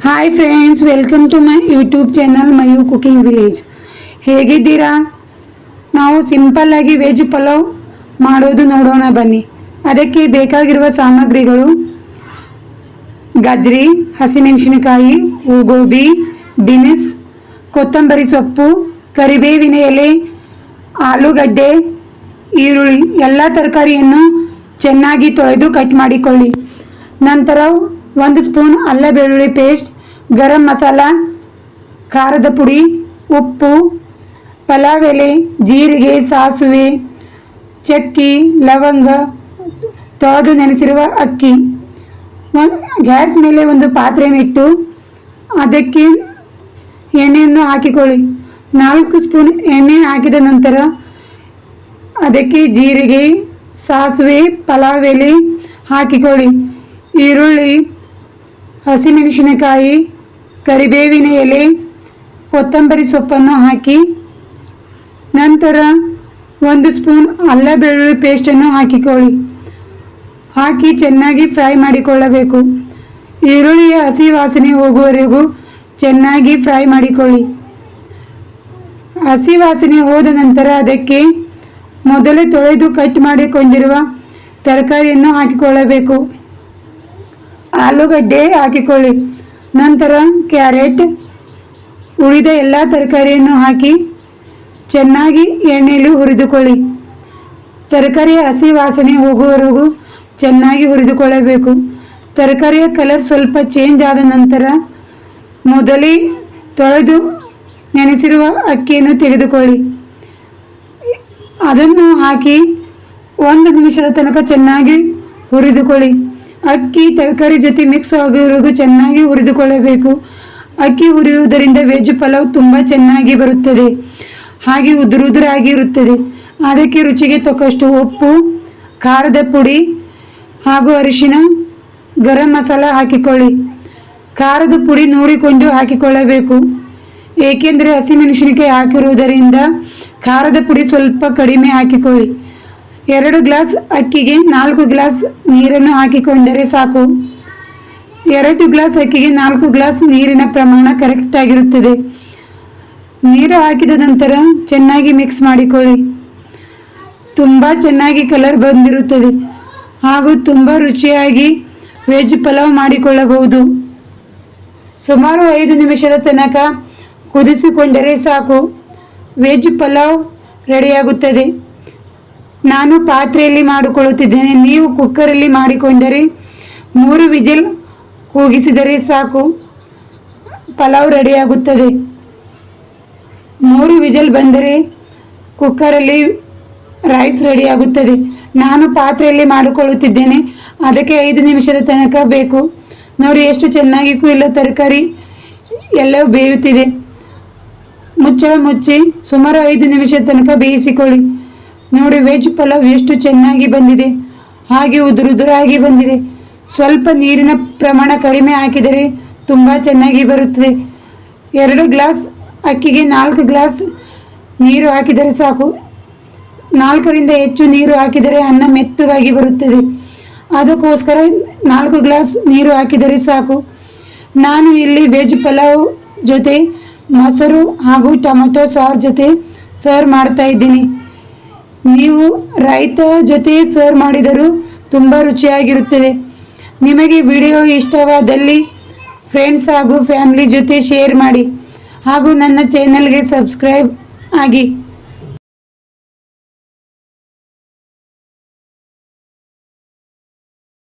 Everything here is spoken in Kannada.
Hi friends, welcome to my YouTube channel Mayu cooking village. ಹೇಗಿದ್ದೀರಾ? ನಾವು ಸಿಂಪಲ್ಲಾಗಿ ವೆಜ್ ಪಲಾವ್ ಮಾಡೋದು ನೋಡೋಣ ಬನ್ನಿ. ಅದಕ್ಕೆ ಬೇಕಾಗಿರುವ ಸಾಮಗ್ರಿಗಳು: ಗಜ್ರಿ, ಹಸಿಮೆಣಸಿನಕಾಯಿ, ಹೂಗೋಬಿ, ಬೀನ್ಸ್, ಕೊತ್ತಂಬರಿ ಸೊಪ್ಪು, ಕರಿಬೇವಿನ ಎಲೆ, ಆಲೂಗಡ್ಡೆ, ಈರುಳ್ಳಿ. ಎಲ್ಲ ತರಕಾರಿಯನ್ನು ಚೆನ್ನಾಗಿ ತೊಳೆದು ಕಟ್ ಮಾಡಿಕೊಳ್ಳಿ. ನಂತರ 1 ಸ್ಪೂನ್ ಅಲ್ಲ ಬೆಳ್ಳುಳ್ಳಿ ಪೇಸ್ಟ್, ಗರಂ ಮಸಾಲ, ಖಾರದ ಪುಡಿ, ಉಪ್ಪು, ಪಲಾವ್ ಎಲೆ, ಜೀರಿಗೆ, ಸಾಸಿವೆ, ಚಕ್ಕಿ, ಲವಂಗ, ತೊಳೆದು ನೆನೆಸಿರುವ ಅಕ್ಕಿ. ಗ್ಯಾಸ್ ಮೇಲೆ ಒಂದು ಪಾತ್ರೆಯನ್ನಿಟ್ಟು ಅದಕ್ಕೆ ಎಣ್ಣೆಯನ್ನು ಹಾಕಿಕೊಳ್ಳಿ. 4 ಸ್ಪೂನ್ ಎಣ್ಣೆ ಹಾಕಿದ ನಂತರ ಅದಕ್ಕೆ ಜೀರಿಗೆ, ಸಾಸಿವೆ, ಪಲಾವ್ ಎಲೆ ಹಾಕಿಕೊಳ್ಳಿ. ಈರುಳ್ಳಿ, ಹಸಿಮೆಣಸಿನಕಾಯಿ, ಕರಿಬೇವಿನ ಎಲೆ, ಕೊತ್ತಂಬರಿ ಸೊಪ್ಪನ್ನು ಹಾಕಿ ನಂತರ 1 ಸ್ಪೂನ್ ಅಲ್ಲ ಬೆಳ್ಳುಳ್ಳಿ ಪೇಸ್ಟನ್ನು ಹಾಕಿ ಚೆನ್ನಾಗಿ ಫ್ರೈ ಮಾಡಿಕೊಳ್ಳಬೇಕು. ಈರುಳ್ಳಿಯ ಹಸಿ ವಾಸನೆ ಹೋಗುವವರೆಗೂ ಚೆನ್ನಾಗಿ ಫ್ರೈ ಮಾಡಿಕೊಳ್ಳಿ. ಹಸಿ ವಾಸನೆ ಹೋದ ನಂತರ ಅದಕ್ಕೆ ಮೊದಲೇ ತೊಳೆದು ಕಟ್ ಮಾಡಿಕೊಂಡಿರುವ ತರಕಾರಿಯನ್ನು ಹಾಕಿಕೊಳ್ಳಬೇಕು. ಆಲೂಗಡ್ಡೆ ಹಾಕಿಕೊಳ್ಳಿ. ನಂತರ ಕ್ಯಾರೆಟ್, ಉಳಿದ ಎಲ್ಲ ತರಕಾರಿಯನ್ನು ಹಾಕಿ ಚೆನ್ನಾಗಿ ಎಣ್ಣೆಯಲ್ಲಿ ಹುರಿದುಕೊಳ್ಳಿ. ತರಕಾರಿಯ ಹಸಿ ವಾಸನೆ ಹೋಗುವವರೆಗೂ ಚೆನ್ನಾಗಿ ಹುರಿದುಕೊಳ್ಳಬೇಕು. ತರಕಾರಿಯ ಕಲರ್ ಸ್ವಲ್ಪ ಚೇಂಜ್ ಆದ ನಂತರ ಮೊದಲೇ ತೊಳೆದು ನೆನೆಸಿರುವ ಅಕ್ಕಿಯನ್ನು ತೆಗೆದುಕೊಳ್ಳಿ. ಅದನ್ನು ಹಾಕಿ 1 ನಿಮಿಷದ ತನಕ ಚೆನ್ನಾಗಿ ಹುರಿದುಕೊಳ್ಳಿ. ಅಕ್ಕಿ ತರಕಾರಿ ಜೊತೆ ಮಿಕ್ಸ್ ಆಗುವವರೆಗೂ ಚೆನ್ನಾಗಿ ಹುರಿದುಕೊಳ್ಳಬೇಕು. ಅಕ್ಕಿ ಹುರಿಯುವುದರಿಂದ ವೆಜ್ ಪಲಾವ್ ತುಂಬ ಚೆನ್ನಾಗಿ ಬರುತ್ತದೆ, ಹಾಗೆ ಉದುರಾಗಿ ಇರುತ್ತದೆ. ಅದಕ್ಕೆ ರುಚಿಗೆ ತಕ್ಕಷ್ಟು ಉಪ್ಪು, ಖಾರದ ಪುಡಿ ಹಾಗೂ ಅರಿಶಿನ, ಗರಂ ಮಸಾಲ ಹಾಕಿಕೊಳ್ಳಿ. ಖಾರದ ಪುಡಿ ನೋಡಿಕೊಂಡು ಹಾಕಿಕೊಳ್ಳಬೇಕು, ಏಕೆಂದರೆ ಹಸಿಮೆಣಸಿನಕಾಯಿ ಹಾಕಿರುವುದರಿಂದ ಖಾರದ ಪುಡಿ ಸ್ವಲ್ಪ ಕಡಿಮೆ ಹಾಕಿಕೊಳ್ಳಿ. 2 ಗ್ಲಾಸ್ ಅಕ್ಕಿಗೆ 4 ಗ್ಲಾಸ್ ನೀರನ್ನು ಹಾಕಿಕೊಂಡರೆ ಸಾಕು. 2 ಗ್ಲಾಸ್ ಅಕ್ಕಿಗೆ 4 ಗ್ಲಾಸ್ ನೀರಿನ ಪ್ರಮಾಣ ಕರೆಕ್ಟ್ ಆಗಿರುತ್ತದೆ. ನೀರು ಹಾಕಿದ ನಂತರ ಚೆನ್ನಾಗಿ ಮಿಕ್ಸ್ ಮಾಡಿಕೊಳ್ಳಿ. ತುಂಬ ಚೆನ್ನಾಗಿ ಕಲರ್ ಬಂದಿರುತ್ತದೆ ಹಾಗೂ ತುಂಬ ರುಚಿಯಾಗಿ ವೆಜ್ ಪಲಾವ್ ಮಾಡಿಕೊಳ್ಳಬಹುದು. ಸುಮಾರು 5 ನಿಮಿಷದ ತನಕ ಕುದಿಸಿಕೊಂಡರೆ ಸಾಕು, ವೆಜ್ ಪಲಾವ್ ರೆಡಿಯಾಗುತ್ತದೆ. ನಾನು ಪಾತ್ರೆಯಲ್ಲಿ ಮಾಡಿಕೊಳ್ಳುತ್ತಿದ್ದೇನೆ. ನೀವು ಕುಕ್ಕರಲ್ಲಿ ಮಾಡಿಕೊಂಡರೆ 3 ವಿಜಿಲ್ ಕೂಗಿಸಿದರೆ ಸಾಕು, ಪಲಾವ್ ರೆಡಿಯಾಗುತ್ತದೆ. 3 ವಿಜಿಲ್ ಬಂದರೆ ಕುಕ್ಕರಲ್ಲಿ ರೈಸ್ ರೆಡಿಯಾಗುತ್ತದೆ. ನಾನು ಪಾತ್ರೆಯಲ್ಲಿ ಮಾಡಿಕೊಳ್ಳುತ್ತಿದ್ದೇನೆ, ಅದಕ್ಕೆ 5 ನಿಮಿಷದ ತನಕ ಬೇಕು. ನೋಡಿ ಎಷ್ಟು ಚೆನ್ನಾಗಿ ಇಲ್ಲ, ತರಕಾರಿ ಎಲ್ಲವೂ ಬೇಯುತ್ತಿದೆ. ಮುಚ್ಚಳ ಮುಚ್ಚಿ ಸುಮಾರು 5 ನಿಮಿಷದ ತನಕ ಬೇಯಿಸಿಕೊಳ್ಳಿ. ನೋಡಿ ವೆಜ್ ಪಲಾವ್ ಎಷ್ಟು ಚೆನ್ನಾಗಿ ಬಂದಿದೆ, ಹಾಗೆ ಉದುರಾಗಿ ಬಂದಿದೆ. ಸ್ವಲ್ಪ ನೀರಿನ ಪ್ರಮಾಣ ಕಡಿಮೆ ಹಾಕಿದರೆ ತುಂಬ ಚೆನ್ನಾಗಿ ಬರುತ್ತದೆ. 2 ಗ್ಲಾಸ್ ಅಕ್ಕಿಗೆ 4 ಗ್ಲಾಸ್ ನೀರು ಹಾಕಿದರೆ ಸಾಕು. 4ರಿಂದ ಹೆಚ್ಚು ನೀರು ಹಾಕಿದರೆ ಅನ್ನ ಮೆತ್ತಗಾಗಿ ಬರುತ್ತದೆ. ಅದಕ್ಕೋಸ್ಕರ 4 ಗ್ಲಾಸ್ ನೀರು ಹಾಕಿದರೆ ಸಾಕು. ನಾನು ಇಲ್ಲಿ ವೆಜ್ ಪಲಾವ್ ಜೊತೆ ಮೊಸರು ಹಾಗೂ ಟೊಮೆಟೊ ಸಾಸ್ ಜೊತೆ ಸರ್ವ್ ಮಾಡ್ತಾ ಇದ್ದೀನಿ. ನೀವು ರೈತ ಜೊತೆ ಸರ್ವ್ ಮಾಡಿದರೂ ತುಂಬ ರುಚಿಯಾಗಿರುತ್ತದೆ. ನಿಮಗೆ ವಿಡಿಯೋ ಇಷ್ಟವಾದಲ್ಲಿ ಫ್ರೆಂಡ್ಸ್ ಹಾಗೂ ಫ್ಯಾಮಿಲಿ ಜೊತೆ ಶೇರ್ ಮಾಡಿ ಹಾಗೂ ನನ್ನ ಚಾನಲ್ಗೆ ಸಬ್ಸ್ಕ್ರೈಬ್ ಆಗಿ.